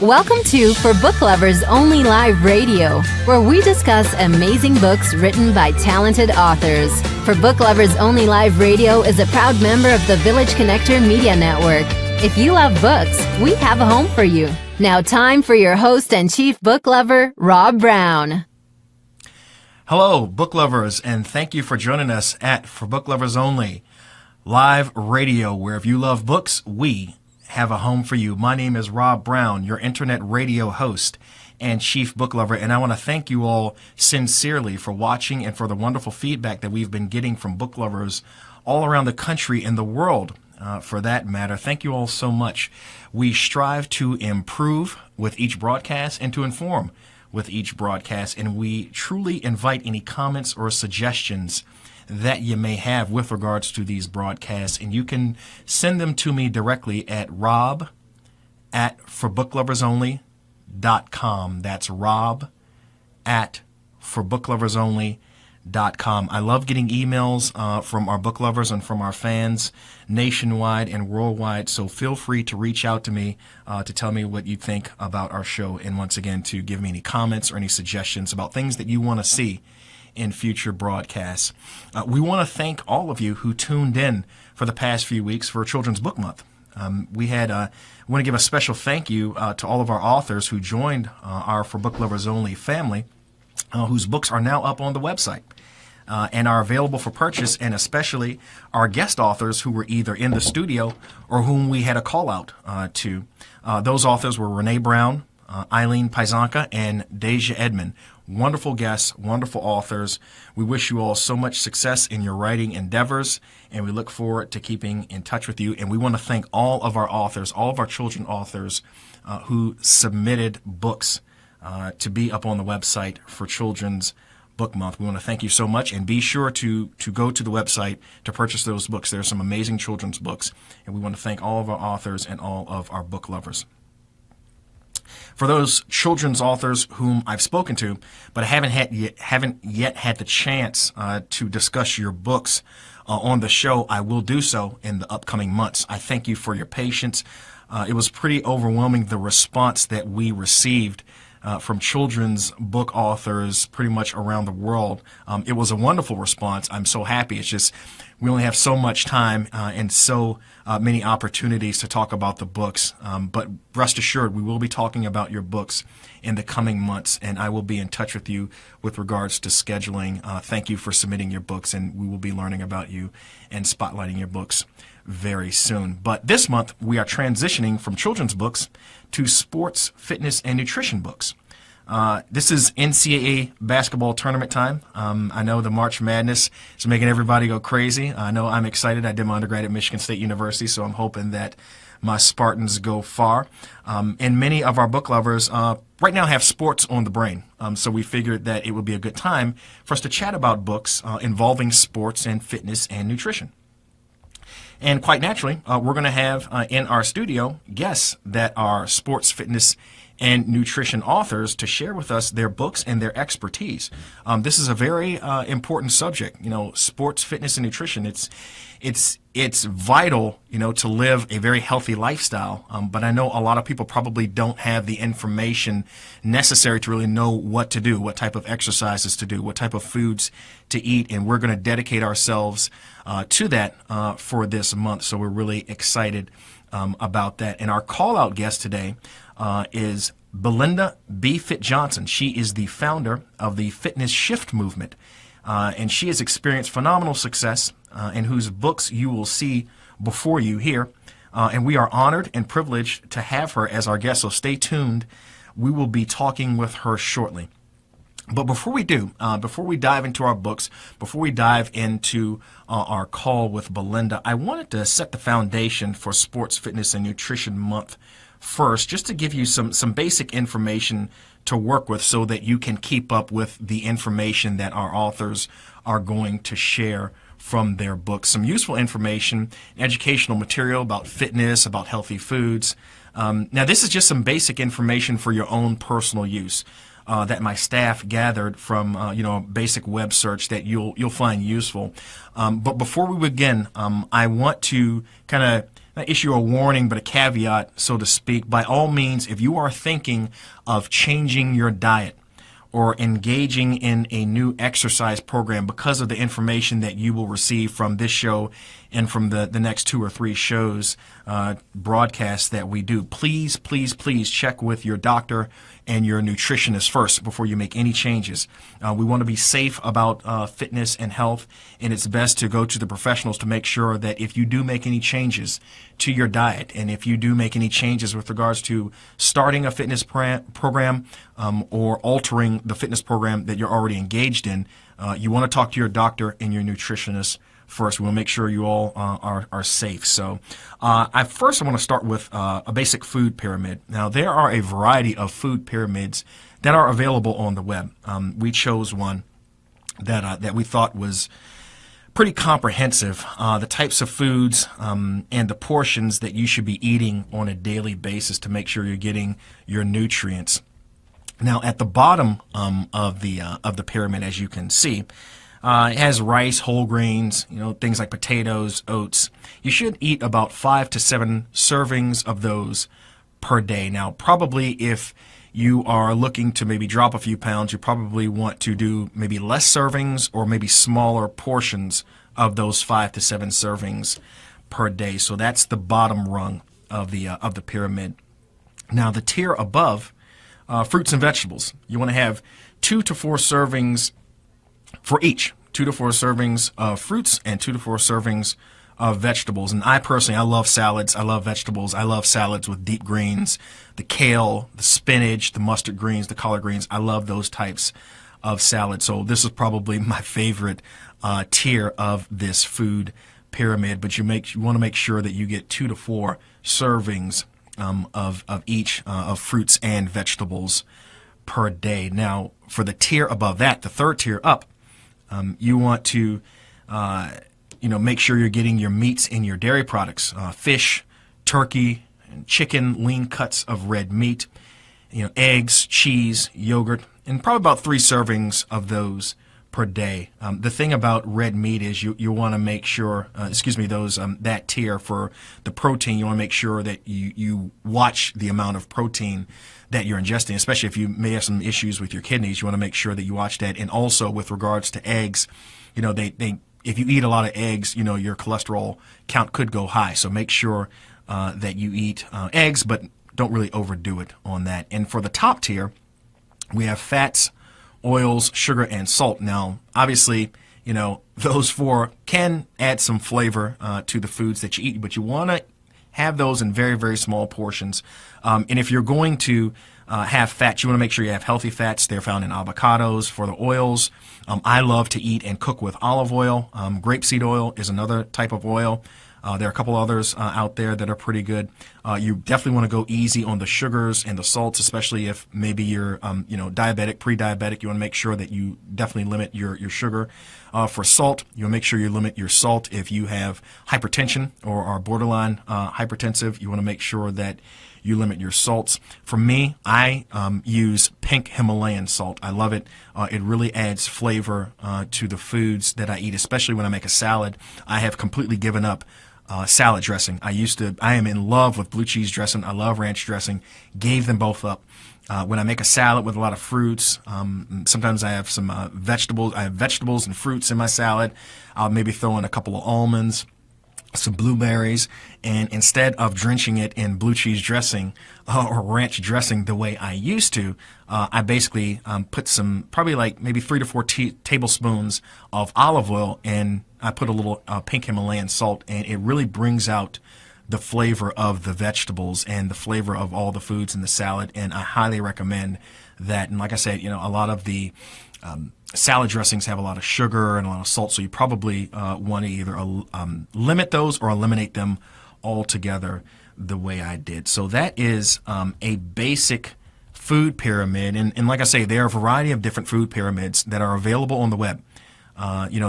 Welcome to For Book Lovers Only Live Radio, where we discuss amazing books written by talented authors. For Book Lovers Only Live Radio is a proud member of the Village Connector Media Network. If you love books, we have a home for you. Now time for your host and chief book lover, Rob Brown. Hello, book lovers, and thank you for joining us at For Book Lovers Only Live Radio, where if you love books, we have a home for you. My name is Rob Brown, your internet radio host and chief book lover, and I want to thank you all sincerely for watching and for the wonderful feedback that we've been getting from book lovers all around the country and the world, for that matter. Thank you all so much. We strive to improve with each broadcast and to inform with each broadcast, and we truly invite any comments or suggestions that you may have with regards to these broadcasts, and you can send them to me directly at rob@forbookloversonly.com. That's rob@forbookloversonly.com. I love getting emails from our book lovers and from our fans nationwide and worldwide, so feel free to reach out to me to tell me what you think about our show, and once again to give me any comments or any suggestions about things that you want to see in future broadcasts. We want to thank all of you who tuned in for the past few weeks for Children's Book Month. We want to give a special thank you to all of our authors who joined our For Book Lovers Only family, whose books are now up on the website and are available for purchase, and especially our guest authors who were either in the studio or whom we had a call out to. Those authors were Renee Brown, Eileen Paisanka, and Deja Edmond. Wonderful guests, wonderful authors. We wish you all so much success in your writing endeavors, and we look forward to keeping in touch with you. And we want to thank all of our authors, all of our children authors who submitted books to be up on the website for Children's Book Month. We want to thank you so much, and be sure to go to the website to purchase those books. There are some amazing children's books, and we want to thank all of our authors and all of our book lovers. For those children's authors whom I've spoken to, but I haven't yet had the chance to discuss your books on the show, I will do so in the upcoming months. I thank you for your patience. It was pretty overwhelming, the response that we received from children's book authors pretty much around the world. It was a wonderful response. I'm so happy. It's just we only have so much time and so many opportunities to talk about the books. But rest assured, we will be talking about your books in the coming months, and I will be in touch with you with regards to scheduling. Thank you for submitting your books, and we will be learning about you and spotlighting your books very soon. But this month, we are transitioning from children's books to sports, fitness, and nutrition books. This is NCAA basketball tournament time. I know the March Madness is making everybody go crazy. I know I'm excited. I did my undergrad at Michigan State University, so I'm hoping that my Spartans go far. And many of our book lovers right now have sports on the brain. So we figured that it would be a good time for us to chat about books involving sports and fitness and nutrition. And quite naturally, we're going to have in our studio guests that are sports, fitness, and nutrition authors to share with us their books and their expertise. This is a very important subject. You know, sports, fitness, and nutrition. It's vital, you know, to live a very healthy lifestyle. But I know a lot of people probably don't have the information necessary to really know what to do, what type of exercises to do, what type of foods to eat. And we're going to dedicate ourselves to that for this month. So we're really excited about that. And our call-out guest today is Belinda B. Fit Johnson. She is the founder of the Fitness Shift movement, and she has experienced phenomenal success in whose books you will see before you here. And we are honored and privileged to have her as our guest, so stay tuned. We will be talking with her shortly. But before we do, before we dive into our books, before we dive into our call with Belinda, I wanted to set the foundation for Sports, Fitness, and Nutrition Month first, just to give you some basic information to work with so that you can keep up with the information that our authors are going to share from their books. Some useful information, educational material about fitness, about healthy foods. Now, this is just some basic information for your own personal use. That my staff gathered from a basic web search that you'll find useful. But before we begin, I want to kind of not issue a warning, but a caveat, so to speak. By all means, if you are thinking of changing your diet or engaging in a new exercise program because of the information that you will receive from this show and from the next 2 or 3 shows, broadcasts that we do, please check with your doctor and your nutritionist first before you make any changes. We want to be safe about fitness and health, and it's best to go to the professionals to make sure that if you do make any changes to your diet, and if you do make any changes with regards to starting a fitness program or altering the fitness program that you're already engaged in, you want to talk to your doctor and your nutritionist first. We want to make sure you all are safe. So I want to start with a basic food pyramid. Now, there are a variety of food pyramids that are available on the web. We chose one that we thought was pretty comprehensive. The types of foods and the portions that you should be eating on a daily basis to make sure you're getting your nutrients. Now, at the bottom of the pyramid, as you can see, it has rice, whole grains, things like potatoes, oats. You should eat about 5 to 7 servings of those per day. Now, probably if you are looking to maybe drop a few pounds, you probably want to do maybe less servings or maybe smaller portions of those 5 to 7 servings per day. So that's the bottom rung of the pyramid. Now, the tier above, fruits and vegetables. You want to have 2 to 4 servings for each. 2 to 4 servings of fruits and 2 to 4 servings of vegetables. And I love salads. I love vegetables. I love salads with deep greens, the kale, the spinach, the mustard greens, the collard greens. I love those types of salad. So this is probably my favorite tier of this food pyramid. But you want to make sure that you get 2 to 4 servings of each of fruits and vegetables per day. Now, for the tier above that, the third tier up, you want to, make sure you're getting your meats and your dairy products, fish, turkey, and chicken, lean cuts of red meat, eggs, cheese, yogurt, and probably about 3 servings of those per day. The thing about red meat is you want to make sure, that tier for the protein, you want to make sure that you watch the amount of protein that you're ingesting, especially if you may have some issues with your kidneys. You want to make sure that you watch that. And also with regards to eggs, if you eat a lot of eggs, your cholesterol count could go high. So make sure that you eat eggs, but don't really overdo it on that. And for the top tier, we have fats, oils, sugar, and salt. Now, obviously, those 4 can add some flavor to the foods that you eat, but you want to have those in very, very small portions. And if you're going to have fats, you want to make sure you have healthy fats. They're found in avocados. For the oils, I love to eat and cook with olive oil. Grapeseed oil is another type of oil. There are a couple others out there that are pretty good. You definitely want to go easy on the sugars and the salts, especially if maybe you're, diabetic, pre-diabetic. You want to make sure that you definitely limit your sugar. For salt, you want to make sure you limit your salt. If you have hypertension or are borderline hypertensive, you want to make sure that you limit your salts. For me, I use pink Himalayan salt. I love it. It really adds flavor to the foods that I eat, especially when I make a salad. I have completely given up salad dressing. I am in love with blue cheese dressing. I love ranch dressing. Gave them both up. When I make a salad with a lot of fruits, sometimes I have some vegetables. I have vegetables and fruits in my salad. I'll maybe throw in a couple of almonds, some blueberries, and instead of drenching it in blue cheese dressing or ranch dressing the way I used to, I basically put some, probably like maybe 3 to 4 tablespoons of olive oil, and I put a little pink Himalayan salt, and it really brings out the flavor of the vegetables and the flavor of all the foods in the salad, and I highly recommend that. And like I said, a lot of the salad dressings have a lot of sugar and a lot of salt, so you probably want to either limit those or eliminate them altogether the way I did. So that is a basic food pyramid, and like I say, there are a variety of different food pyramids that are available on the web.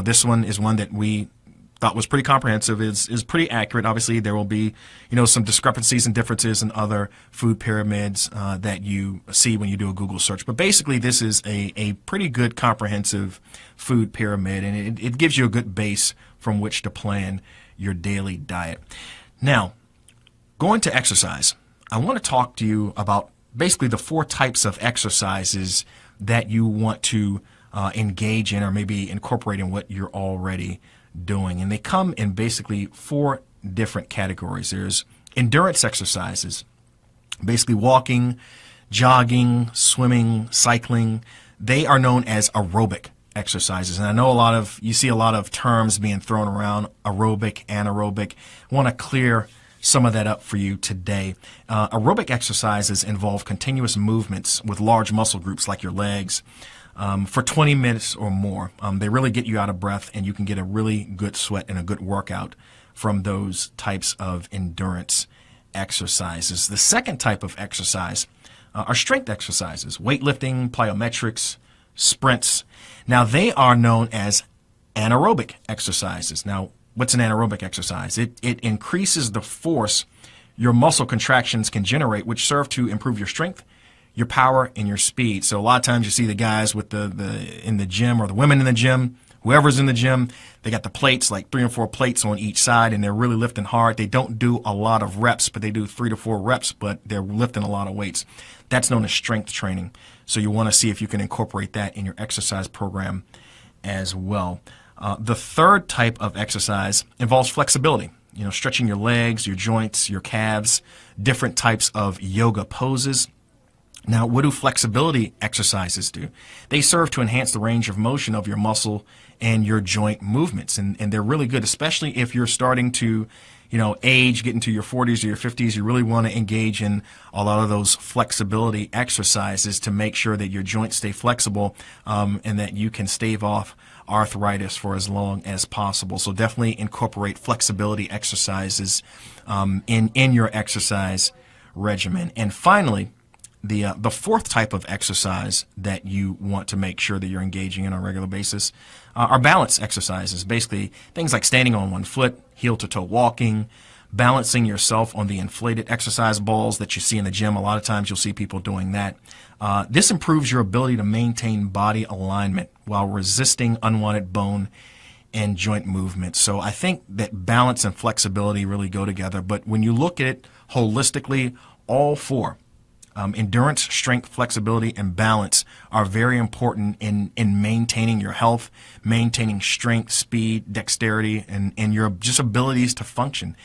This one is one that we thought was pretty comprehensive, is pretty accurate. Obviously, there will be, some discrepancies and differences in other food pyramids that you see when you do a Google search. But basically, this is a pretty good comprehensive food pyramid, and it gives you a good base from which to plan your daily diet. Now, going to exercise, I want to talk to you about basically the 4 types of exercises that you want to engage in or maybe incorporate in what you're already doing. And they come in basically 4 different categories. There's endurance exercises, basically walking, jogging, swimming, cycling. They are known as aerobic exercises. And I know you see a lot of terms being thrown around, aerobic, anaerobic. I want to clear some of that up for you today. Aerobic exercises involve continuous movements with large muscle groups like your legs for 20 minutes or more. They really get you out of breath, and you can get a really good sweat and a good workout from those types of endurance exercises. The second type of exercise are strength exercises, weightlifting, plyometrics, sprints. Now, they are known as anaerobic exercises. Now, what's an anaerobic exercise? It increases the force your muscle contractions can generate, which serve to improve your strength, your power, and your speed. So a lot of times you see the guys with in the gym, or the women in the gym, whoever's in the gym, they got the plates, like 3 or 4 plates on each side, and they're really lifting hard. They don't do a lot of reps, but they do 3 to 4 reps, but they're lifting a lot of weights. That's known as strength training. So you want to see if you can incorporate that in your exercise program as well. The third type of exercise involves flexibility, stretching your legs, your joints, your calves, different types of yoga poses. Now, what do flexibility exercises do? They serve to enhance the range of motion of your muscle and your joint movements, and they're really good, especially if you're starting to age, get into your 40s or your 50s. You really want to engage in a lot of those flexibility exercises to make sure that your joints stay flexible and that you can stave off arthritis for as long as possible. So definitely incorporate flexibility exercises in your exercise regimen. And finally, the fourth type of exercise that you want to make sure that you're engaging in on a regular basis are balance exercises. Basically, things like standing on one foot, heel-to-toe walking, balancing yourself on the inflated exercise balls that you see in the gym. A lot of times you'll see people doing that. This improves your ability to maintain body alignment while resisting unwanted bone and joint movement. So I think that balance and flexibility really go together. But when you look at it holistically, all 4, endurance, strength, flexibility, and balance are very important in maintaining your health, maintaining strength, speed, dexterity, and your just abilities to function.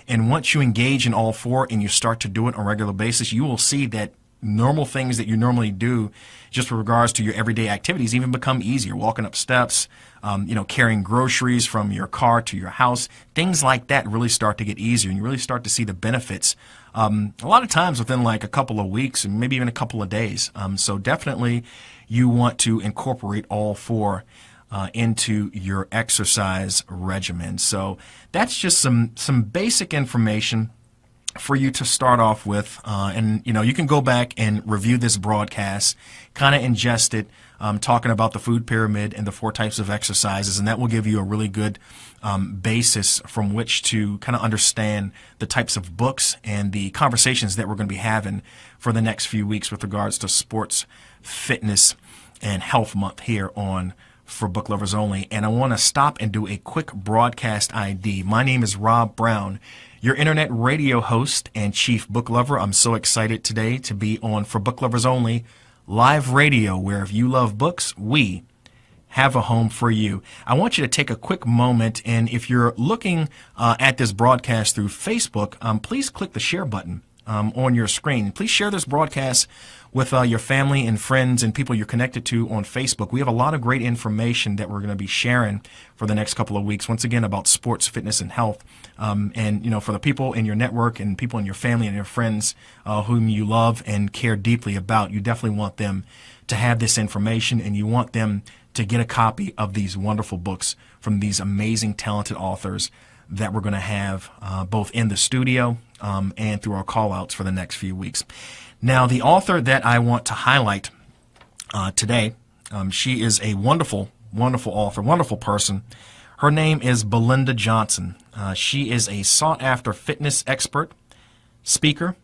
And once you engage in all 4 and you start to do it on a regular basis, you will see that normal things that you normally do just with regards to your everyday activities even become easier. Walking up steps, carrying groceries from your car to your house, things like that really start to get easier, and you really start to see the benefits a lot of times within like a couple of weeks and maybe even a couple of days. So definitely you want to incorporate all 4 into your exercise regimen. So that's just some basic information for you to start off with, and you can go back and review this broadcast, kind of ingest it, talking about the food pyramid and the 4 types of exercises, and that will give you a really good basis from which to kind of understand the types of books and the conversations that we're going to be having for the next few weeks with regards to sports, fitness, and health month here on For Book Lovers Only. And I want to stop and do a quick broadcast ID. My name is Rob Brown, your internet radio host and chief book lover. I'm so excited today to be on For Book Lovers Only live radio, where if you love books, we have a home for you. I want you to take a quick moment, and if you're looking at this broadcast through Facebook, please click the share button on your screen. Please share this broadcast with your family and friends and people you're connected to on Facebook. We have a lot of great information that we're going to be sharing for the next couple of weeks, once again, about sports, fitness, and health. And for the people in your network and people in your family and your friends whom you love and care deeply about, you definitely want them to have this information, and you want them to get a copy of these wonderful books from these amazing, talented authors that we're going to have both in the studio and through our call-outs for the next few weeks. Now, the author that I want to highlight today, she is a wonderful, wonderful author, wonderful person. Her name is Belinda Johnson. She is a sought-after fitness expert, speaker,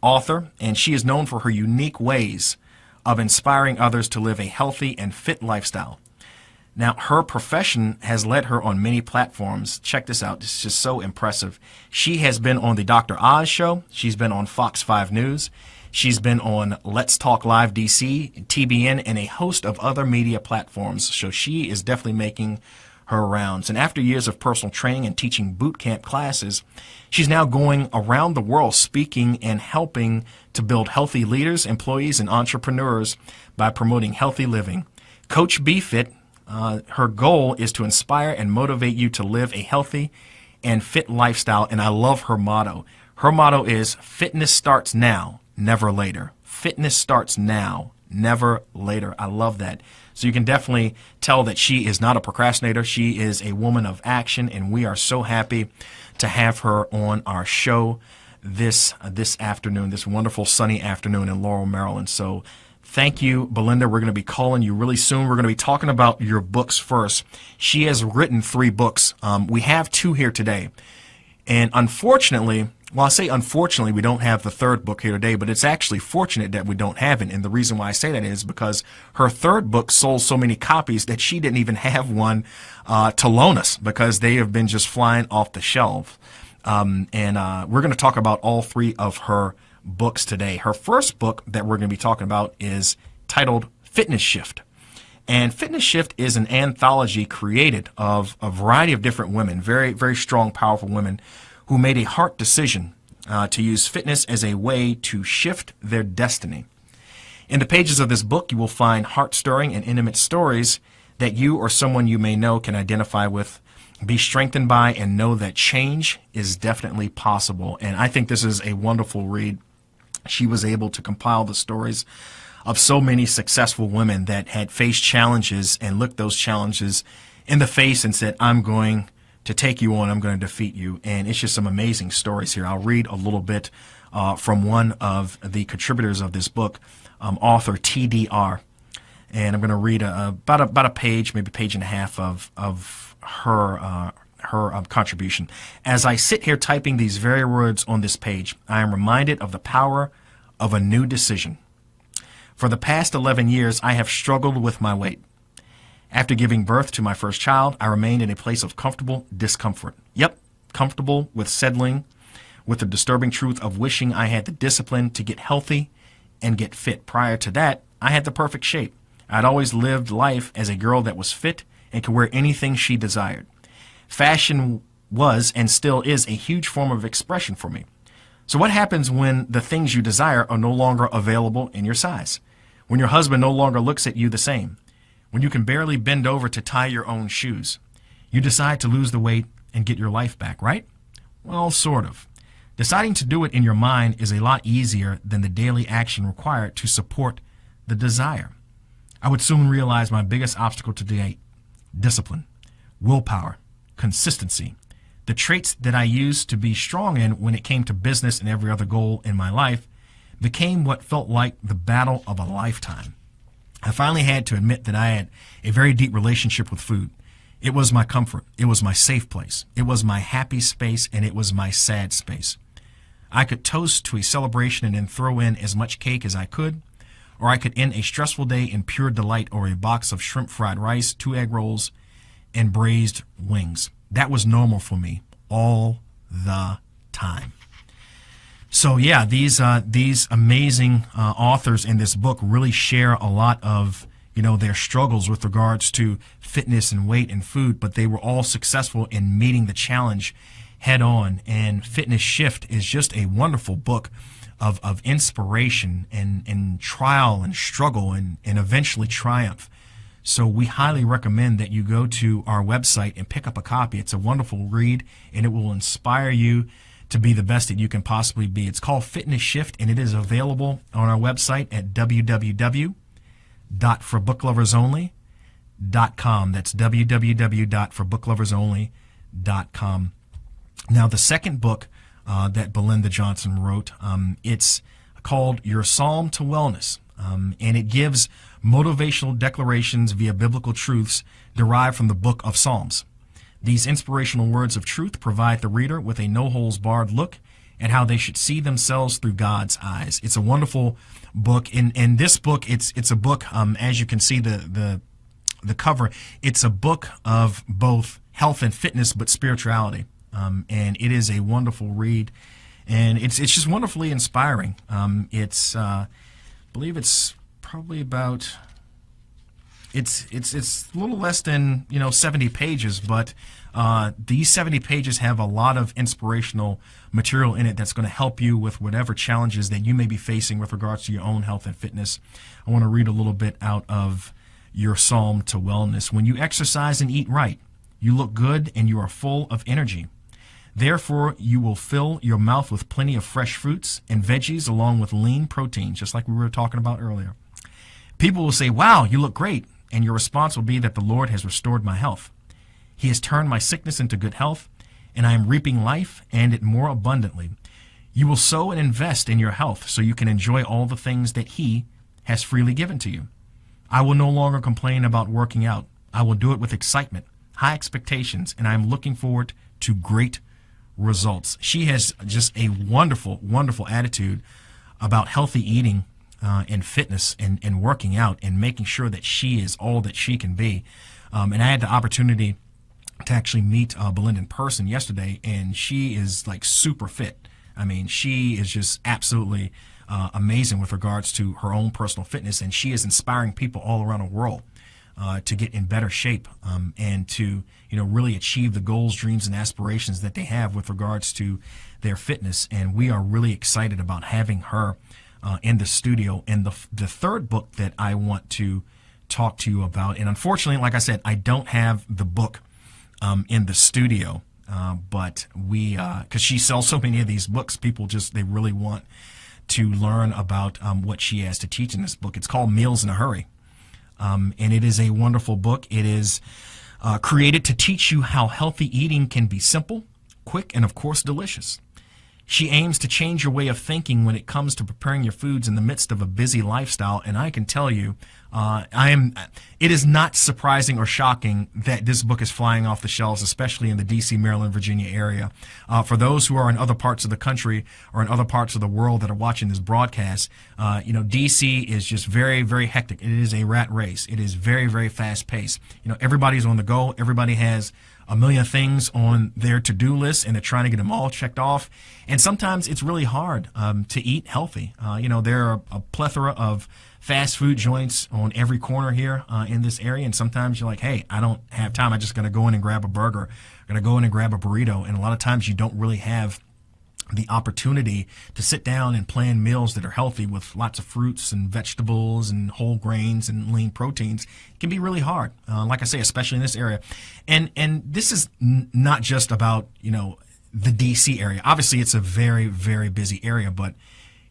author, and she is known for her unique ways of inspiring others to live a healthy and fit lifestyle. Now, her profession has led her on many platforms. Check this out. This is just so impressive. She has been on the Dr. Oz show. She's been on Fox 5 News. She's been on Let's Talk Live DC, TBN, and a host of other media platforms. So she is definitely making her rounds. And after years of personal training and teaching boot camp classes, she's now going around the world speaking and helping to build healthy leaders, employees, and entrepreneurs by promoting healthy living. Coach BFit, her goal is to inspire and motivate you to live a healthy and fit lifestyle. And I love her motto. Her motto is fitness starts now, never later. Fitness starts now, never later. I love that. So you can definitely tell that she is not a procrastinator. She is a woman of action, and we are so happy to have her on our show this afternoon, this wonderful sunny afternoon in Laurel, Maryland. So thank you, Belinda. We're going to be calling you really soon. We're going to be talking about your books first. She has written 3 books. We have 2 here today. And unfortunately, well, I say unfortunately, we don't have the 3rd book here today, but it's actually fortunate that we don't have it. And the reason why I say that is because her 3rd book sold so many copies that she didn't even have one to loan us because they have been just flying off the shelf. And we're going to talk about all 3 of her books today. Her first book that we're going to be talking about is titled Fitness Shift. And Fitness Shift is an anthology created of a variety of different women, very, very strong, powerful women who made a heart decision to use fitness as a way to shift their destiny. In the pages of this book, you will find heart-stirring and intimate stories that you or someone you may know can identify with, be strengthened by, and know that change is definitely possible. And I think this is a wonderful read. She was able to compile the stories of so many successful women that had faced challenges and looked those challenges in the face and said, I'm going to take you on, I'm going to defeat you. And it's just some amazing stories here. I'll read a little bit from one of the contributors of this book, author TDR. And I'm going to read about a page, maybe a page and a half of her contribution. As I sit here typing these very words on this page, I am reminded of the power of a new decision. For the past 11 years, I have struggled with my weight. After giving birth to my first child, I remained in a place of comfortable discomfort. Yep, comfortable with settling, with the disturbing truth of wishing I had the discipline to get healthy and get fit. Prior to that, I had the perfect shape. I'd always lived life as a girl that was fit and could wear anything she desired. Fashion was and still is a huge form of expression for me. So what happens when the things you desire are no longer available in your size? When your husband no longer looks at you the same? When you can barely bend over to tie your own shoes? You decide to lose the weight and get your life back, right? Well, sort of. Deciding to do it in your mind is a lot easier than the daily action required to support the desire. I would soon realize my biggest obstacle to date: discipline, willpower, consistency. The traits that I used to be strong in when it came to business and every other goal in my life became what felt like the battle of a lifetime. I finally had to admit that I had a very deep relationship with food. It was my comfort. It was my safe place. It was my happy space, and it was my sad space. I could toast to a celebration and then throw in as much cake as I could, or I could end a stressful day in pure delight or a box of shrimp fried rice, 2 egg rolls, and braised wings. That was normal for me all the time. So yeah, these amazing authors in this book really share a lot of their struggles with regards to fitness and weight and food, but they were all successful in meeting the challenge head on. And Fitness Shift is just a wonderful book of inspiration and trial and struggle and eventually triumph. So we highly recommend that you go to our website and pick up a copy. It's a wonderful read, and it will inspire you to be the best that you can possibly be. It's called Fitness Shift, and it is available on our website at www.forbookloversonly.com. That's www.forbookloversonly.com. Now, the second book that Belinda Johnson wrote, it's called Your Psalm to Wellness, and it gives motivational declarations via biblical truths derived from the book of Psalms. These inspirational words of truth provide the reader with a no-holds-barred look at how they should see themselves through God's eyes. It's a wonderful book. In this book, it's a book, as you can see, the the cover, it's a book of both health and fitness, but spirituality. And it is a wonderful read, and it's just wonderfully inspiring. I believe it's probably about, it's a little less than 70 pages, but these 70 pages have a lot of inspirational material in it that's going to help you with whatever challenges that you may be facing with regards to your own health and fitness. I want to read a little bit out of your Psalm to Wellness. When you exercise and eat right, you look good and you are full of energy. Therefore, you will fill your mouth with plenty of fresh fruits and veggies along with lean protein, just like we were talking about earlier. People will say, wow, you look great. And your response will be that the Lord has restored my health. He has turned my sickness into good health, and I am reaping life and it more abundantly. You will sow and invest in your health so you can enjoy all the things that He has freely given to you. I will no longer complain about working out. I will do it with excitement, high expectations, and I am looking forward to great results. She has just a wonderful, wonderful attitude about healthy eating and fitness and working out and making sure that she is all that she can be. And I had the opportunity to actually meet Belinda in person yesterday, and she is like super fit. I mean, she is just absolutely amazing with regards to her own personal fitness, and she is inspiring people all around the world to get in better shape and to really achieve the goals, dreams, and aspirations that they have with regards to their fitness. And we are really excited about having her in the studio. And the third book that I want to talk to you about, and unfortunately, like I said, I don't have the book in the studio, but we, because she sells so many of these books, people they really want to learn about what she has to teach in this book. It's called Meals in a Hurry. And it is a wonderful book. It is created to teach you how healthy eating can be simple, quick, and of course delicious. She aims to change your way of thinking when it comes to preparing your foods in the midst of a busy lifestyle. And I can tell you, it is not surprising or shocking that this book is flying off the shelves, especially in the D.C., Maryland, Virginia area. For those who are in other parts of the country or in other parts of the world that are watching this broadcast, D.C. is just very, very hectic. It is a rat race. It is very, very fast paced. Everybody's on the go. Everybody has a million things on their to-do list, and they're trying to get them all checked off. And sometimes it's really hard to eat healthy. There are a plethora of fast food joints on every corner here in this area, and sometimes you're like, hey, I don't have time. I'm just going to go in and grab a burger. I'm going to go in and grab a burrito. And a lot of times you don't really have the opportunity to sit down and plan meals that are healthy with lots of fruits and vegetables and whole grains and lean proteins. It can be really hard, like I say, especially in this area. And this is not just about, the D.C. area. Obviously, it's a very, very busy area, but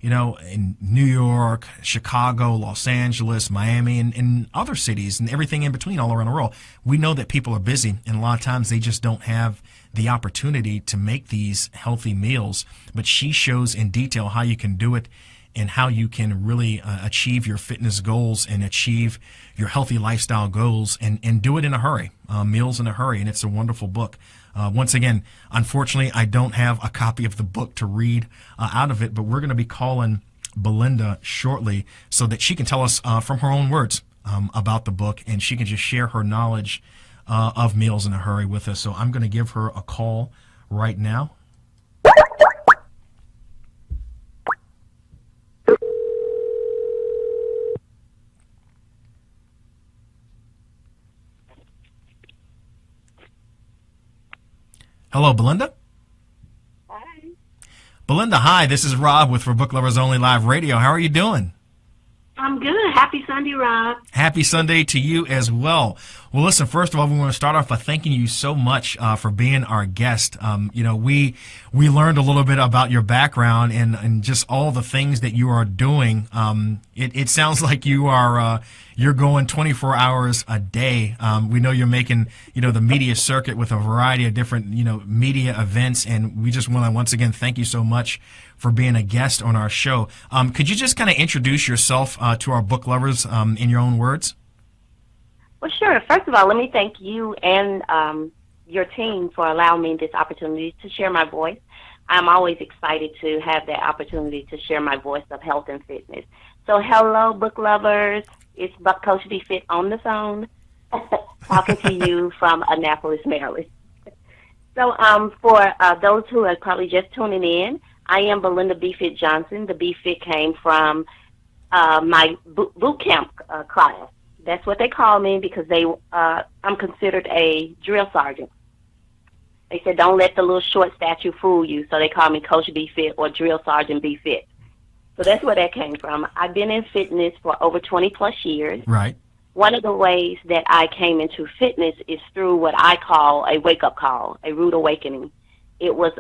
in New York, Chicago, Los Angeles, Miami, and other cities and everything in between all around the world, we know that people are busy, and a lot of times they just don't have the opportunity to make these healthy meals. But she shows in detail how you can do it and how you can really achieve your fitness goals and achieve your healthy lifestyle goals and do it in a hurry, Meals in a Hurry. And it's a wonderful book. Once again, unfortunately, I don't have a copy of the book to read out of it, but we're going to be calling Belinda shortly so that she can tell us from her own words about the book, and she can just share her knowledge of Meals in a Hurry with us. So I'm going to give her a call right now. Hello, Belinda. Hi. Belinda, hi. This is Rob with For Book Lovers Only Live Radio. How are you doing? I'm good. Happy Sunday, Rob. Happy Sunday to you as well. Well, listen, first of all, we want to start off by thanking you so much for being our guest. We learned a little bit about your background and just all the things that you are doing. It sounds like you're going 24 hours a day. We know you're making, the media circuit with a variety of different, media events. And we just want to once again thank you so much for being a guest on our show. Could you just kind of introduce yourself to our book lovers in your own words? Well, sure. First of all, let me thank you and your team for allowing me this opportunity to share my voice. I'm always excited to have that opportunity to share my voice of health and fitness. So hello, book lovers. It's Coach B Fit on the phone. talking to you from Annapolis, Maryland. So, for those who are probably just tuning in, I am Belinda Johnson. The BFIT came from my boot camp class. That's what they call me because I'm considered a drill sergeant. They said, don't let the little short statue fool you, so they call me Coach BFIT or Drill Sergeant BFIT. So that's where that came from. I've been in fitness for over 20 plus years. Right. One of the ways that I came into fitness is through what I call a wake-up call, a rude awakening. It was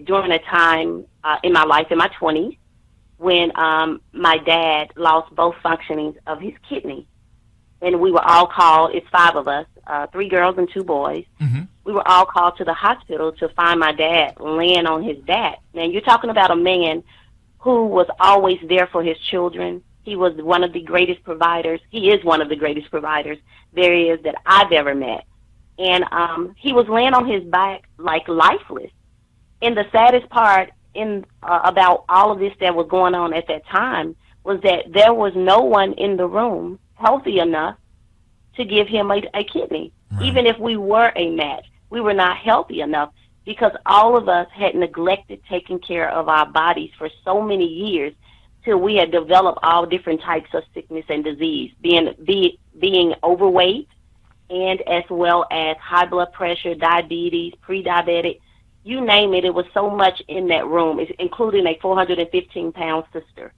during a time in my life, in my 20s, when my dad lost both functionings of his kidney. And we were all called, it's 5 of us, 3 girls and 2 boys. Mm-hmm. We were all called to the hospital to find my dad laying on his back. Now, you're talking about a man who was always there for his children. He was one of the greatest providers. He is one of the greatest providers there is that I've ever met. And he was laying on his back like lifeless. And the saddest part about all of this that was going on at that time was that there was no one in the room healthy enough to give him a kidney. Right. Even if we were a match, we were not healthy enough because all of us had neglected taking care of our bodies for so many years till we had developed all different types of sickness and disease, being overweight and as well as high blood pressure, diabetes, pre-diabetic, you name it. It was so much in that room, including a 415-pound sister.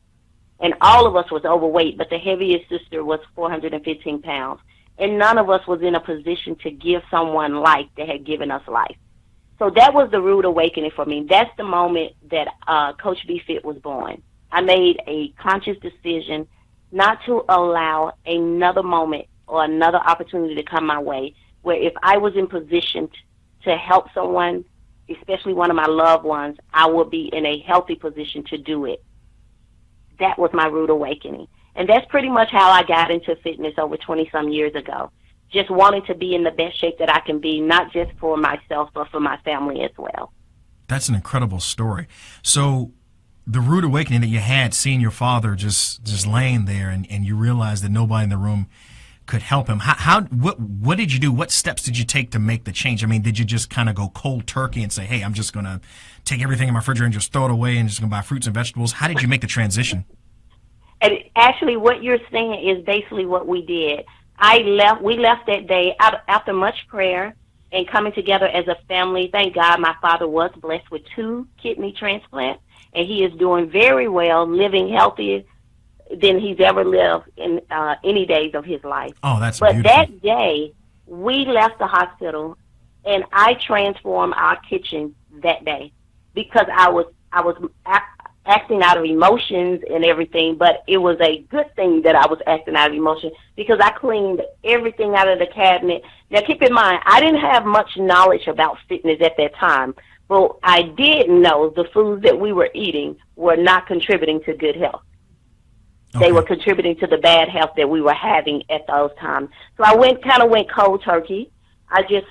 And all of us was overweight, but the heaviest sister was 415 pounds. And none of us was in a position to give someone life that had given us life. So that was the rude awakening for me. That's the moment that Coach BFIT was born. I made a conscious decision not to allow another moment or another opportunity to come my way where if I was in position to help someone, especially one of my loved ones, I would be in a healthy position to do it. That was my rude awakening. And that's pretty much how I got into fitness over 20-some years ago. Just wanting to be in the best shape that I can be, not just for myself, but for my family as well. That's an incredible story. So the rude awakening that you had, seeing your father just laying there and you realized that nobody in the room could help him. What did you do? What steps did you take to make the change? I mean, did you just kind of go cold turkey and say, hey, I'm just going to take everything in my refrigerator and just throw it away and just going to buy fruits and vegetables? How did you make the transition? And actually, what you're saying is basically what we did. We left that day after much prayer and coming together as a family. Thank God my father was blessed with 2 kidney transplants, and he is doing very well, living healthier than he's ever lived in any days of his life. Oh, that's But beautiful. that day, we left the hospital, and I transformed our kitchen that day because I was acting out of emotions and everything, but it was a good thing that I was acting out of emotion because I cleaned everything out of the cabinet. Now, keep in mind, I didn't have much knowledge about fitness at that time, but I did know the foods that we were eating were not contributing to good health. Okay. They were contributing to the bad health that we were having at those times. So I went cold turkey. I just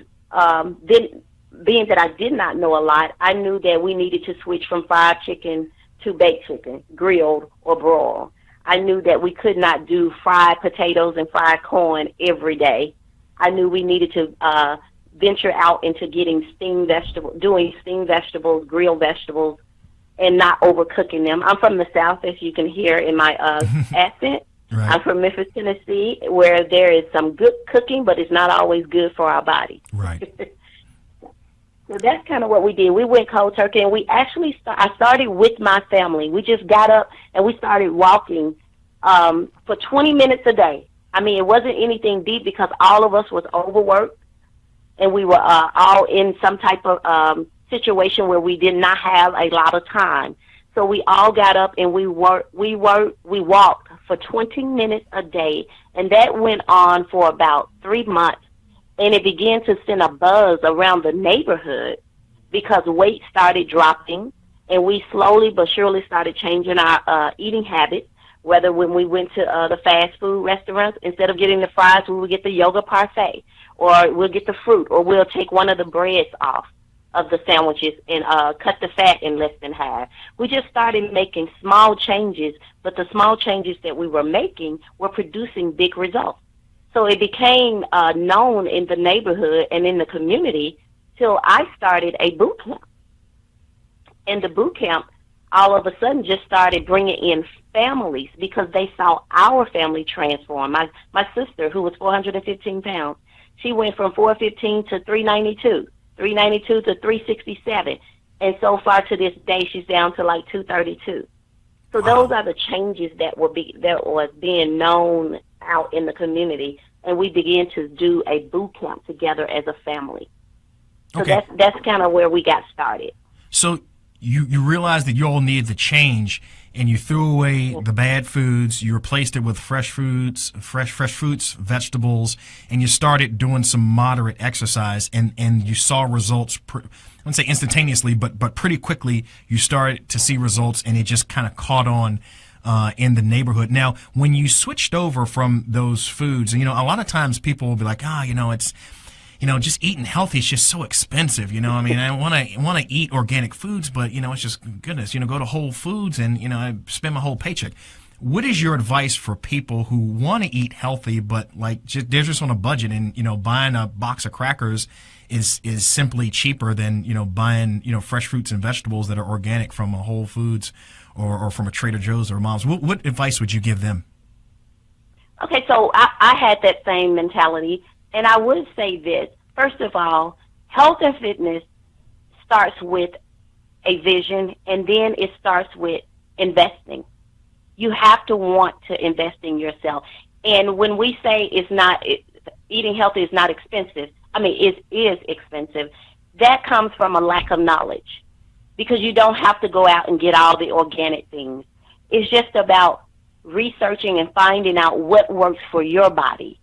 being that I did not know a lot, I knew that we needed to switch from fried chicken to baked chicken, grilled or broiled. I knew that we could not do fried potatoes and fried corn every day. I knew we needed to venture out into getting steamed vegetables, grilled vegetables, and not overcooking them. I'm from the South, as you can hear in my accent. Right. I'm from Memphis, Tennessee, where there is some good cooking, but it's not always good for our body. Right. So that's kind of what we did. We went cold turkey, and we actually I started with my family. We just got up, and we started walking for 20 minutes a day. I mean, it wasn't anything deep because all of us was overworked, and we were all in some type of situation where we did not have a lot of time. So we all got up and we walked for 20 minutes a day, and that went on for about 3 months. And it began to send a buzz around the neighborhood because weight started dropping, and we slowly but surely started changing our eating habits. Whether when we went to the fast food restaurants, instead of getting the fries, we would get the yogurt parfait, or we'll get the fruit, or we'll take one of the breads off of the sandwiches and cut the fat in less than half. We just started making small changes, but the small changes that we were making were producing big results. So it became known in the neighborhood and in the community till I started a boot camp. And the boot camp all of a sudden just started bringing in families because they saw our family transform. My sister, who was 415 pounds, she went from 415 to 392, 392 to 367. And so far to this day, she's down to like 232. So those are the changes that was being known out in the community, and we began to do a boot camp together as a family. So that's kind of where we got started. So you realized that you all needed to change, and you threw away the bad foods. You replaced it with fresh fruits, vegetables, and you started doing some moderate exercise, and you saw results. I wouldn't say instantaneously, but pretty quickly you started to see results, and it just kind of caught on in the neighborhood. Now, when you switched over from those foods, and a lot of times people will be like, it's just eating healthy is just so expensive. I mean, I want to eat organic foods, but it's just goodness. Go to Whole Foods and I spend my whole paycheck. What is your advice for people who want to eat healthy, but they're just on a budget, and buying a box of crackers is simply cheaper than buying fresh fruits and vegetables that are organic from a Whole Foods or from a Trader Joe's or Mom's? What advice would you give them? Okay, so I had that same mentality. And I would say this, first of all, health and fitness starts with a vision, and then it starts with investing. You have to want to invest in yourself. And when we say eating healthy is not expensive, it is expensive. That comes from a lack of knowledge, because you don't have to go out and get all the organic things. It's just about researching and finding out what works for your body,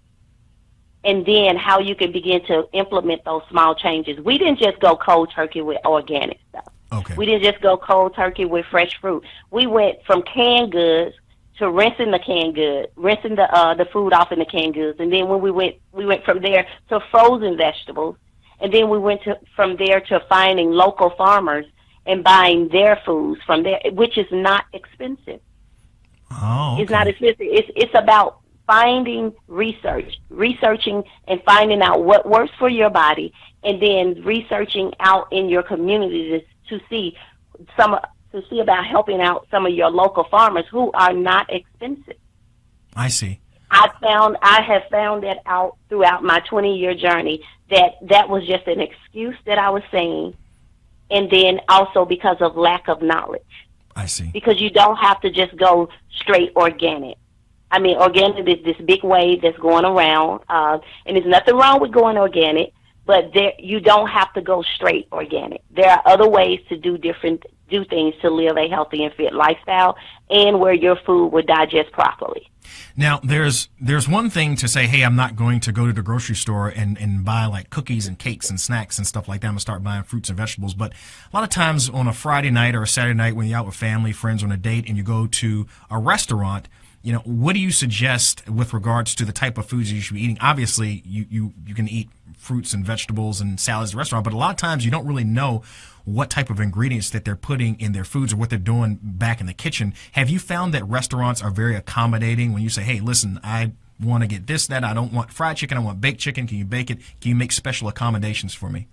and then how you can begin to implement those small changes. We didn't just go cold turkey with organic stuff. Okay. We didn't just go cold turkey with fresh fruit. We went from canned goods to rinsing the canned goods, rinsing the food off in the canned goods, and then when we went from there to frozen vegetables, and then we went from there to finding local farmers and buying their foods from there, which is not expensive. Oh, okay. It's not expensive. It's about researching and finding out what works for your body, and then researching out in your communities to see about helping out some of your local farmers who are not expensive. I see. I have found that out throughout my 20-year journey, that was just an excuse that I was saying, and then also because of lack of knowledge. I see. Because you don't have to just go straight organic. Organic is this big wave that's going around, and there's nothing wrong with going organic, but you don't have to go straight organic. There are other ways to do things to live a healthy and fit lifestyle, and where your food would digest properly. Now, there's one thing to say, hey, I'm not going to go to the grocery store and buy like cookies and cakes and snacks and stuff like that. I'm going to start buying fruits and vegetables. But a lot of times on a Friday night or a Saturday night when you're out with family, friends on a date, and you go to a restaurant, what do you suggest with regards to the type of foods you should be eating? Obviously, you can eat fruits and vegetables and salads at the restaurant, but a lot of times you don't really know what type of ingredients that they're putting in their foods or what they're doing back in the kitchen. Have you found that restaurants are very accommodating when you say, hey, listen, I want to get this, that, I don't want fried chicken, I want baked chicken, can you bake it? Can you make special accommodations for me?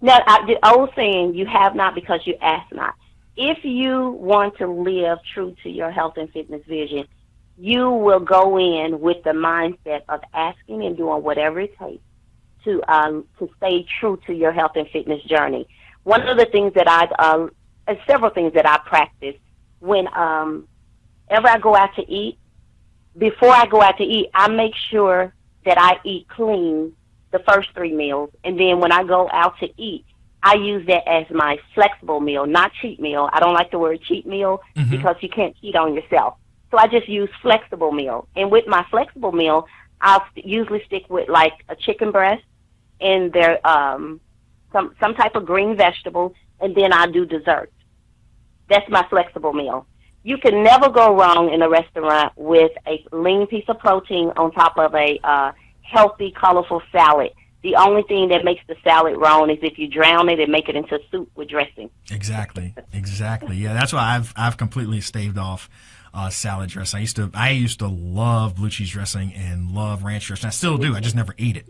Now, the old saying, you have not because you ask not. If you want to live true to your health and fitness vision, you will go in with the mindset of asking and doing whatever it takes to stay true to your health and fitness journey. One of the things that several things that I practice whenever I go out to eat. Before I go out to eat, I make sure that I eat clean the first 3 meals, and then when I go out to eat, I use that as my flexible meal, not cheat meal. I don't like the word cheat meal because you can't cheat on yourself. So I just use flexible meal. And with my flexible meal, I'll usually stick with like a chicken breast and there some type of green vegetable, and then I'll do dessert. That's my flexible meal. You can never go wrong in a restaurant with a lean piece of protein on top of a healthy, colorful salad. The only thing that makes the salad wrong is if you drown it and make it into soup with dressing. Exactly. Yeah, that's why I've completely staved off salad dressing. I used to love blue cheese dressing and love ranch dressing. I still do. I just never eat it.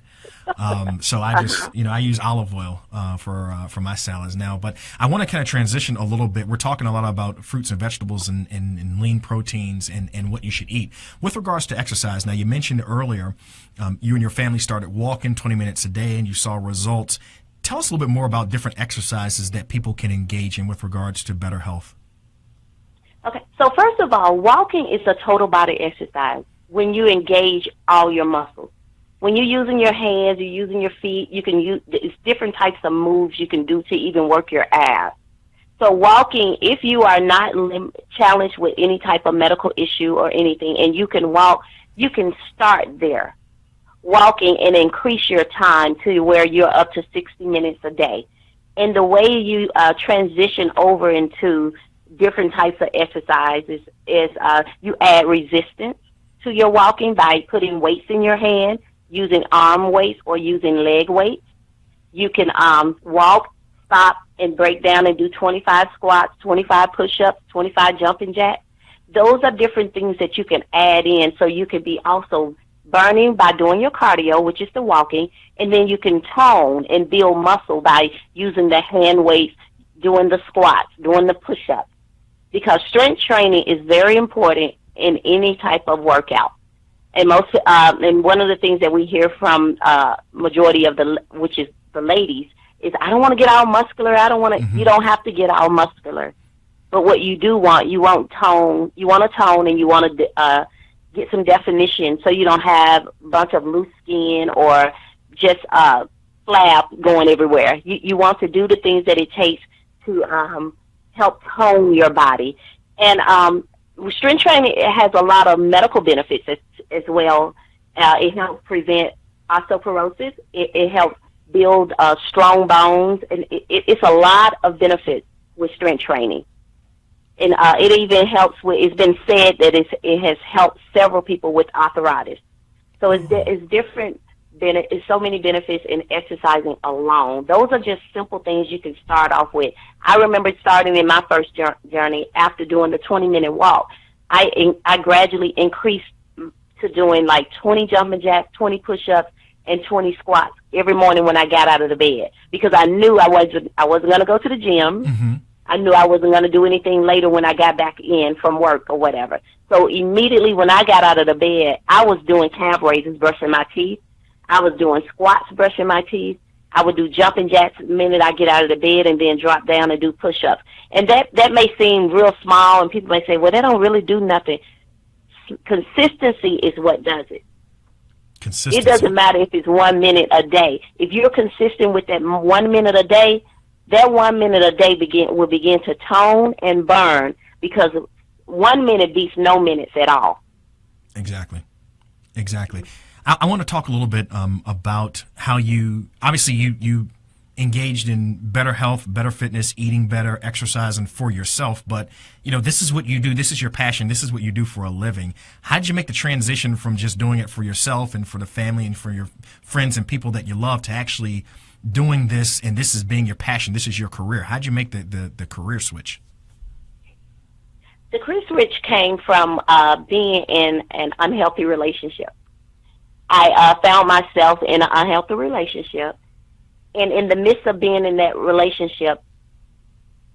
So I just, I use olive oil for my salads now. But I want to kind of transition a little bit. We're talking a lot about fruits and vegetables and lean proteins and what you should eat. With regards to exercise, now you mentioned earlier you and your family started walking 20 minutes a day and you saw results. Tell us a little bit more about different exercises that people can engage in with regards to better health. Okay, so first of all, walking is a total body exercise when you engage all your muscles. When you're using your hands, you're using your feet, you can use it's different types of moves you can do to even work your abs. So walking, if you are not challenged with any type of medical issue or anything, and you can walk, you can start there, walking, and increase your time to where you're up to 60 minutes a day. And the way you transition over into different types of exercises is you add resistance to your walking by putting weights in your hand, using arm weights or using leg weights. You can walk, stop, and break down and do 25 squats, 25 push-ups, 25 jumping jacks. Those are different things that you can add in so you can be also burning by doing your cardio, which is the walking, and then you can tone and build muscle by using the hand weights, doing the squats, doing the push-ups. Because strength training is very important in any type of workout. And and one of the things that we hear from majority of which is the ladies, is I don't want to get all muscular. I don't want to. You don't have to get all muscular, but what you do want, you want tone. You want to tone, and you want to get some definition, so you don't have a bunch of loose skin or just flab going everywhere. You want to do the things that it takes to help tone your body. And strength training, it has a lot of medical benefits as well. It helps prevent osteoporosis. It helps build strong bones, and it's a lot of benefits with strength training. And it even helps with, it's been said that it has helped several people with arthritis. So it's different. It's so many benefits in exercising alone. Those are just simple things you can start off with. I remember starting in my first journey after doing the 20-minute walk. I gradually increased to doing like 20 jumping jacks, 20 push-ups, and 20 squats every morning when I got out of the bed, because I knew I wasn't going to go to the gym. I knew I wasn't going to do anything later when I got back in from work or whatever. So immediately when I got out of the bed, I was doing calf raises, brushing my teeth. I was doing squats, brushing my teeth. I would do jumping jacks the minute I get out of the bed, and then drop down and do push-ups. And that may seem real small, and people may say, well, that don't really do nothing. Consistency is what does it. It doesn't matter if it's 1 minute a day. If you're consistent with that 1 minute a day, that 1 minute a day will begin to tone and burn, because 1 minute beats no minutes at all. Exactly. I want to talk a little bit about how you engaged in better health, better fitness, eating better, exercising for yourself. But, this is what you do. This is your passion. This is what you do for a living. How did you make the transition from just doing it for yourself and for the family and for your friends and people that you love to actually doing this, and this is being your passion, this is your career? How did you make the career switch? The career switch came from being in an unhealthy relationship. I found myself in an unhealthy relationship. And in the midst of being in that relationship,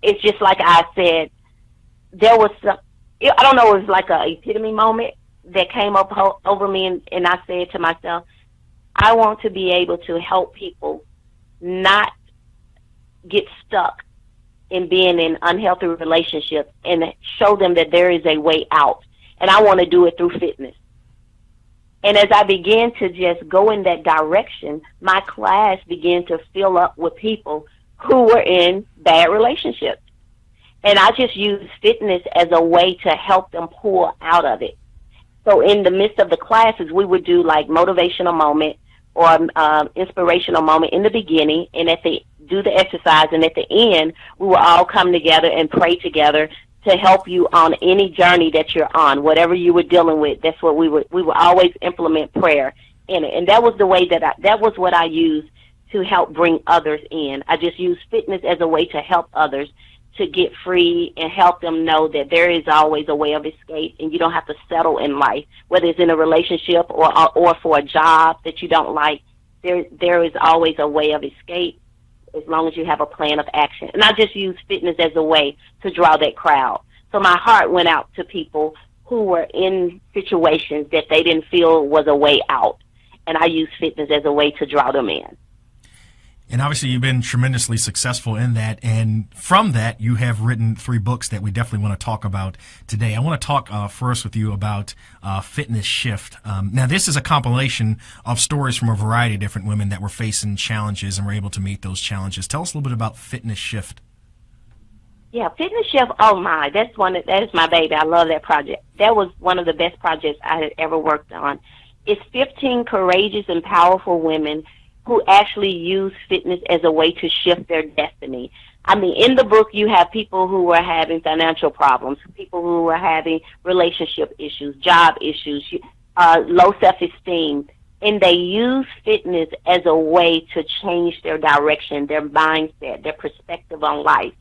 it's just like I said, there was I don't know, it was like an epitome moment that came up over me, and I said to myself, I want to be able to help people not get stuck in being in unhealthy relationships and show them that there is a way out. And I want to do it through fitness. And as I began to just go in that direction, my class began to fill up with people who were in bad relationships. And I just used fitness as a way to help them pull out of it. So in the midst of the classes, we would do like motivational moment or inspirational moment in the beginning, and do the exercise, and at the end, we will all come together and pray together to help you on any journey that you're on, whatever you were dealing with. That's what we would always implement prayer in it. And that was the way that was what I used to help bring others in. I just used fitness as a way to help others to get free and help them know that there is always a way of escape, and you don't have to settle in life, whether it's in a relationship or for a job that you don't like. There is always a way of escape as long as you have a plan of action. And I just use fitness as a way to draw that crowd. So my heart went out to people who were in situations that they didn't feel was a way out, and I use fitness as a way to draw them in. And obviously you've been tremendously successful in that, and from that you have written 3 books that we definitely want to talk about today. I want to talk first with you about Fitness Shift. Now this is a compilation of stories from a variety of different women that were facing challenges and were able to meet those challenges. Tell us a little bit about Fitness Shift. Yeah, Fitness Shift, oh my, that is my baby. I love that project. That was one of the best projects I had ever worked on. It's 15 courageous and powerful women who actually use fitness as a way to shift their destiny. I mean, in the book, you have people who are having financial problems, people who are having relationship issues, job issues, low self-esteem, and they use fitness as a way to change their direction, their mindset, their perspective on life.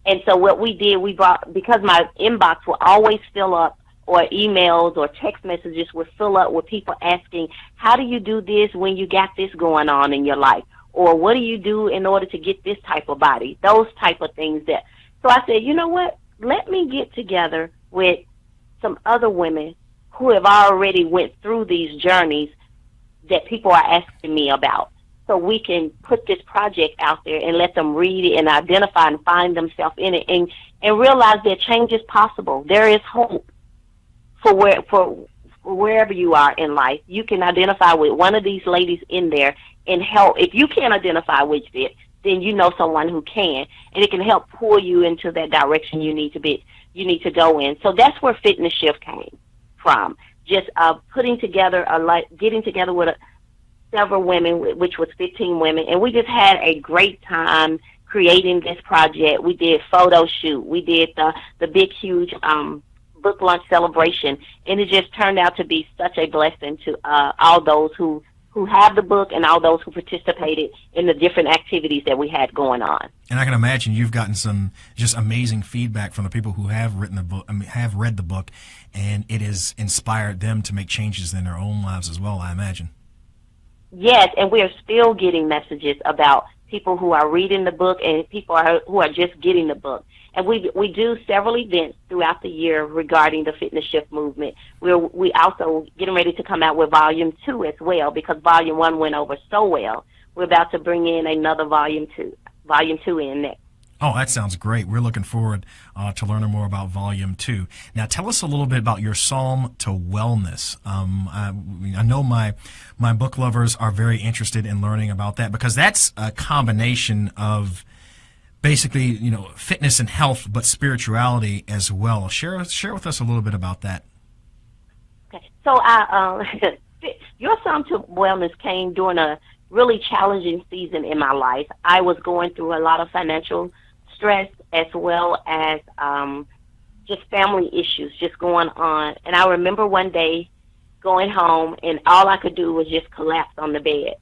And so what we did, because my inbox will always fill up, or emails or text messages would fill up with people asking, how do you do this when you got this going on in your life? Or what do you do in order to get this type of body? Those type of things. So I said, you know what? Let me get together with some other women who have already went through these journeys that people are asking me about, so we can put this project out there and let them read it and identify and find themselves in it, and realize that change is possible. There is hope. For wherever you are in life, you can identify with one of these ladies in there and help. If you can't identify with it, then you know someone who can, and it can help pull you into that direction you need to go in. So that's where Fitness Shift came from. Just getting together with several women, which was 15 women, and we just had a great time creating this project. We did photo shoot. We did the big, huge book launch celebration, and it just turned out to be such a blessing to all those who have the book and all those who participated in the different activities that we had going on. And I can imagine you've gotten some just amazing feedback from the people who have written the book, have read the book, and it has inspired them to make changes in their own lives as well, I imagine. Yes, and we are still getting messages about people who are reading the book and people who are just getting the book. And we do several events throughout the year regarding the Fitness Shift movement. We also getting ready to come out with Volume 2 as well, because Volume 1 went over so well. We're about to bring in another Volume 2 in next. Oh, that sounds great. We're looking forward to learning more about Volume 2. Now, tell us a little bit about your Psalm to Wellness. I know my book lovers are very interested in learning about that, because that's a combination of basically, fitness and health, but spirituality as well. Share with us a little bit about that. Okay. So your Psalm to Wellness came during a really challenging season in my life. I was going through a lot of financial stress, as well as just family issues just going on. And I remember one day going home, and all I could do was just collapse on the bed.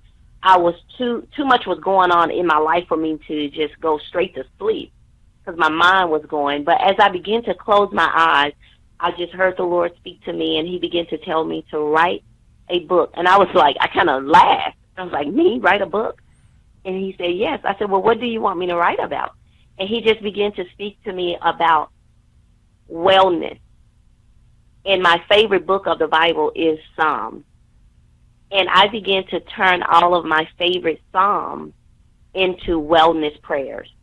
I was too much was going on in my life for me to just go straight to sleep, because my mind was going. But as I began to close my eyes, I just heard the Lord speak to me, and he began to tell me to write a book. And I was like, I kind of laughed. I was like, me, write a book? And he said, yes. I said, well, what do you want me to write about? And he just began to speak to me about wellness. And my favorite book of the Bible is Psalms. And I began to turn all of my favorite Psalms into wellness prayers.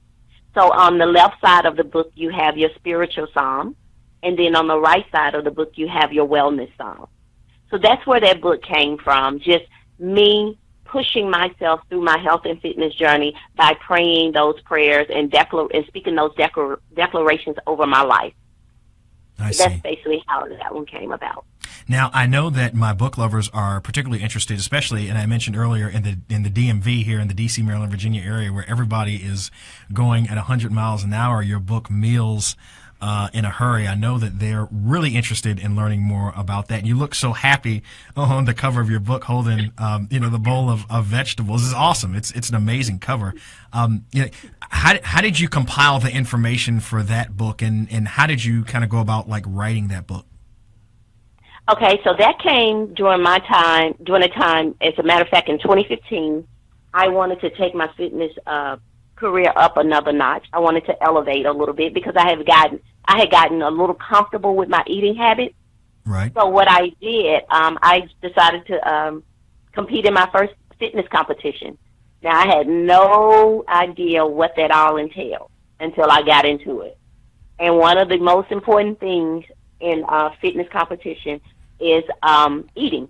So on the left side of the book, you have your spiritual Psalm. And then on the right side of the book, you have your wellness Psalm. So that's where that book came from, just me pushing myself through my health and fitness journey by praying those prayers and speaking those declarations over my life. That's basically how that one came about. Now, I know that my book lovers are particularly interested, especially, and I mentioned earlier, in the DMV here in the D.C., Maryland, Virginia area, where everybody is going at 100 miles an hour. Your book, Meals in a hurry. I know that they're really interested in learning more about that. You look so happy on the cover of your book holding, the bowl of vegetables. This is awesome. It's an amazing cover. How did you compile the information for that book, and how did you kind of go about like writing that book? Okay, so that came during a time, as a matter of fact, in 2015, I wanted to take my fitness career up another notch. I wanted to elevate a little bit because I had gotten a little comfortable with my eating habits. Right. So what I did, I decided to compete in my first fitness competition. Now, I had no idea what that all entailed until I got into it. And one of the most important things in fitness competition is eating,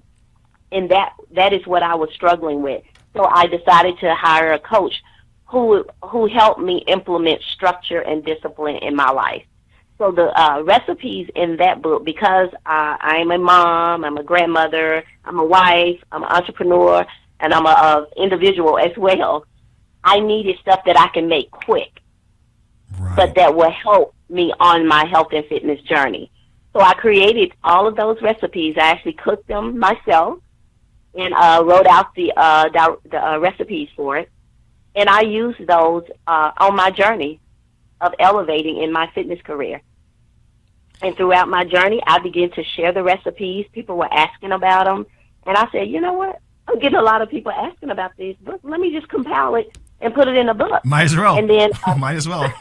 and that is what I was struggling with. So I decided to hire a coach who helped me implement structure and discipline in my life. So the recipes in that book, because I am a mom, I'm a grandmother, I'm a wife, I'm an entrepreneur, and I'm a individual as well, I needed stuff that I can make quick, right, but that will help me on my health and fitness journey. So I created all of those recipes. I actually cooked them myself and wrote out the recipes for it. And I used those on my journey of elevating in my fitness career. And throughout my journey, I began to share the recipes. People were asking about them. And I said, you know what? I'm getting a lot of people asking about these books. Let me just compile it and put it in a book. Might as well. And then, might as well.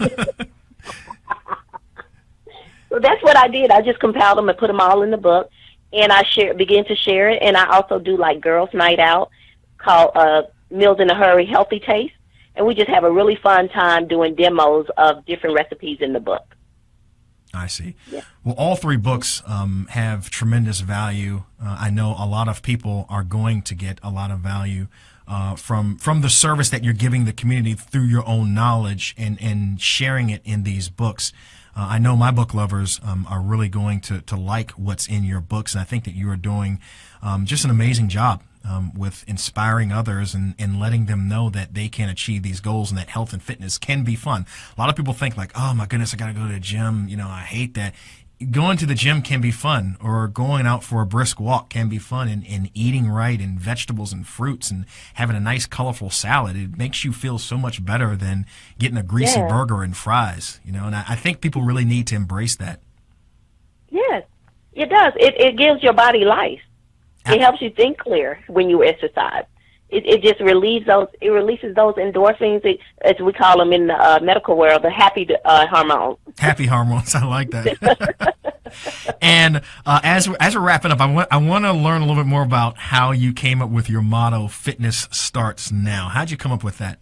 So that's what I did. I just compiled them and put them all in the book, and I began to share it. And I also do like girls' night out called Meals in a Hurry, Healthy Taste, and we just have a really fun time doing demos of different recipes in the book. I see. Yeah. Well, all three books have tremendous value. I know a lot of people are going to get a lot of value from the service that you're giving the community through your own knowledge and sharing it in these books. I know my book lovers are really going to like what's in your books, and I think that you are doing just an amazing job with inspiring others and letting them know that they can achieve these goals and that health and fitness can be fun. A lot of people think like, oh my goodness, I got to go to the gym. I hate that. Going to the gym can be fun, or going out for a brisk walk can be fun, and eating right and vegetables and fruits and having a nice colorful salad. It makes you feel so much better than getting a greasy burger and fries, and I think people really need to embrace that. Yes, it does. It gives your body life. It helps you think clear when you exercise. It just releases those endorphins, as we call them in the medical world, the happy hormones. Happy hormones, I like that. And as we're wrapping up, I want to learn a little bit more about how you came up with your motto, "Fitness starts now." How'd you come up with that?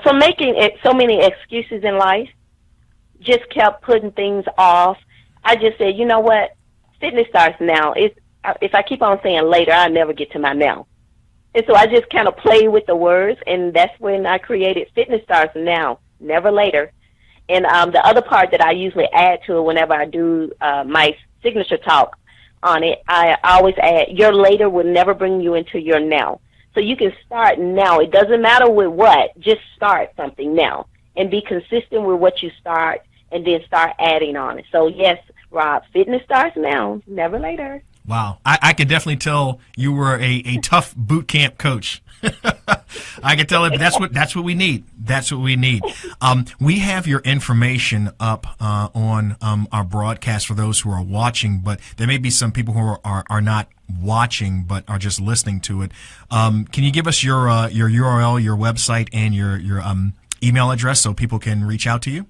From making so many excuses in life, just kept putting things off. I just said, you know what? Fitness starts now. If I keep on saying later, I never get to my now. And so I just kind of play with the words, and that's when I created Fitness Starts Now, never later. And the other part that I usually add to it whenever I do my signature talk on it, I always add, your later will never bring you into your now. So you can start now. It doesn't matter with what, just start something now and be consistent with what you start and then start adding on it. So yes, Rob, fitness starts now, never later. Wow. I could definitely tell you were a tough boot camp coach. I can tell it, but that's what we need. That's what we need. We have your information up on our broadcast for those who are watching, but there may be some people who are not watching but are just listening to it. Can you give us your URL, your website, and your email address so people can reach out to you?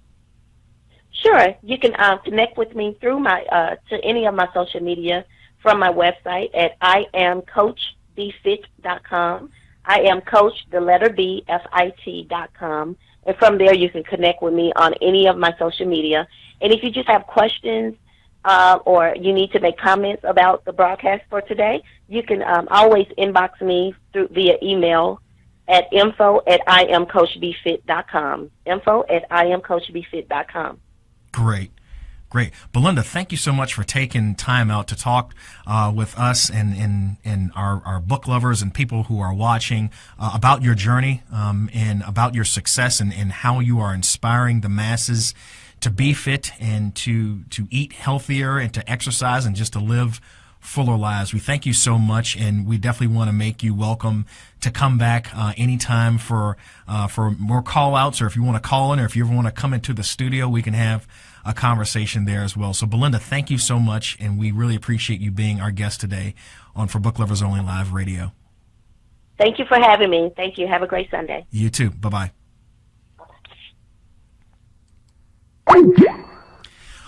Sure. You can connect with me through my to any of my social media from my website at iamcoachbfit.com. I am coach, the letter B, FIT.com. And from there, you can connect with me on any of my social media. And if you just have questions or you need to make comments about the broadcast for today, you can always inbox me via email at info@iamcoachbfit.com. info@iamcoachbfit.com. Great. Belinda, thank you so much for taking time out to talk with us and our book lovers and people who are watching about your journey and about your success and how you are inspiring the masses be fit and to eat healthier and to exercise and just to live fuller lives. We thank you so much, and we definitely want to make you welcome to come back anytime for more call outs, or if you want to call in, or if you ever want to come into the studio, we can have a conversation there as well. So Belinda, thank you so much, and we really appreciate you being our guest today on For Book Lovers Only Live Radio. Thank you for having me. Thank you. Have a great Sunday. You too. Bye-bye.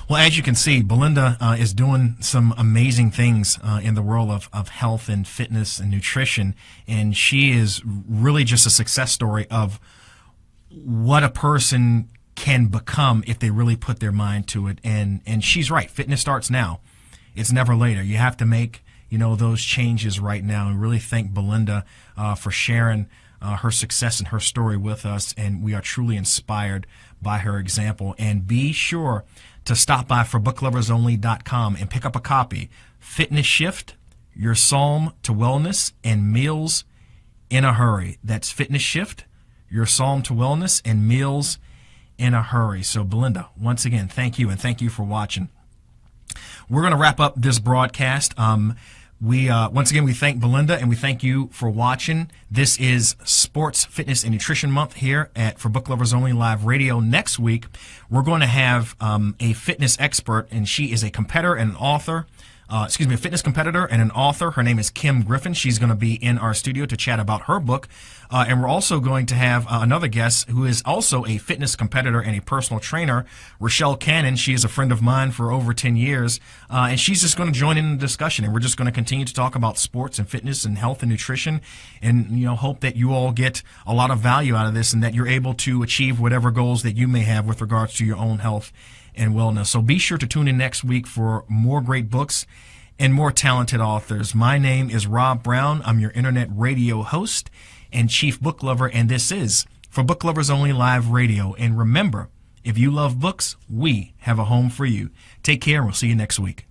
Well, as you can see, Belinda is doing some amazing things in the world of health and fitness and nutrition, and she is really just a success story of what a person can become if they really put their mind to it. And she's right. Fitness starts now. It's never later. You have to make, those changes right now. And really thank Belinda for sharing her success and her story with us. And we are truly inspired by her example. And be sure to stop by forbookloversonly.com and pick up a copy. Fitness Shift, Your Psalm to Wellness, and Meals in a Hurry. That's Fitness Shift, Your Psalm to Wellness, and Meals in a Hurry. So Belinda, once again, thank you, and thank you for watching. We're going to wrap up this broadcast. Once again, we thank Belinda, and we thank you for watching. This is Sports, Fitness, and Nutrition Month here For Book Lovers Only Live Radio. Next week, we're going to have a fitness expert, and she is a competitor and an author. A fitness competitor and an author. Her name is Kim Griffin. She's going to be in our studio to chat about her book. And we're also going to have another guest who is also a fitness competitor and a personal trainer, Rochelle Cannon. She is a friend of mine for over 10 years. And she's just going to join in the discussion. And we're just going to continue to talk about sports and fitness and health and nutrition. And, hope that you all get a lot of value out of this and that you're able to achieve whatever goals that you may have with regards to your own health and wellness. So be sure to tune in next week for more great books and more talented authors. My name is Rob Brown. I'm your internet radio host and chief book lover, and this is For Book Lovers Only Live Radio. And remember, if you love books, we have a home for you. Take care, and we'll see you next week.